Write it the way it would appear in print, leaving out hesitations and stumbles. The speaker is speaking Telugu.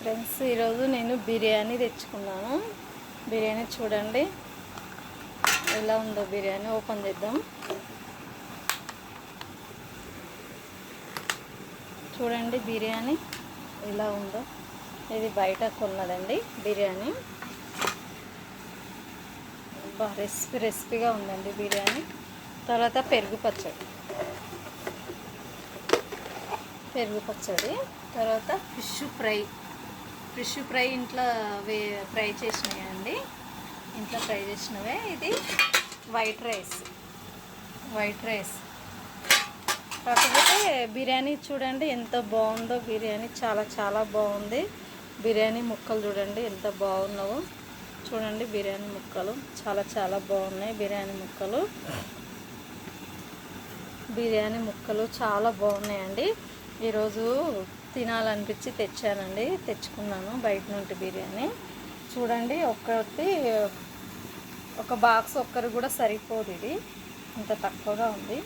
ఫ్రెండ్స్, ఈరోజు నేను బిర్యానీ తెచ్చుకున్నాను. బిర్యానీ చూడండి ఎలా ఉందో. బిర్యానీ ఓపెన్ చేద్దాం. చూడండి బిర్యానీ ఎలా ఉందో. ఇది బయట కొన్నదండి బిర్యానీ. రెసిపీగా ఉందండి బిర్యానీ. తర్వాత పెరుగు పచ్చడి, తర్వాత ఫిష్ ఫ్రై ఇంట్లో ఫ్రై చేసినాయండి. ఇంట్లో ఫ్రై చేసినవే. ఇది వైట్ రైస్. కాకపోతే బిర్యానీ చూడండి ఎంత బాగుందో. బిర్యానీ చాలా చాలా బాగుంది. బిర్యానీ ముక్కలు చూడండి ఎంత బాగున్నావో. చూడండి బిర్యానీ ముక్కలు చాలా చాలా బాగున్నాయి. బిర్యానీ ముక్కలు చాలా బాగున్నాయండి. ఈరోజు తినాలనిపించి తెచ్చుకున్నాను బయట నుండి బిర్యానీ. చూడండి ఒక బాక్స్ ఒక్కరు కూడా సరిపోదు. ఇది ఇంత తక్కువగా ఉంది.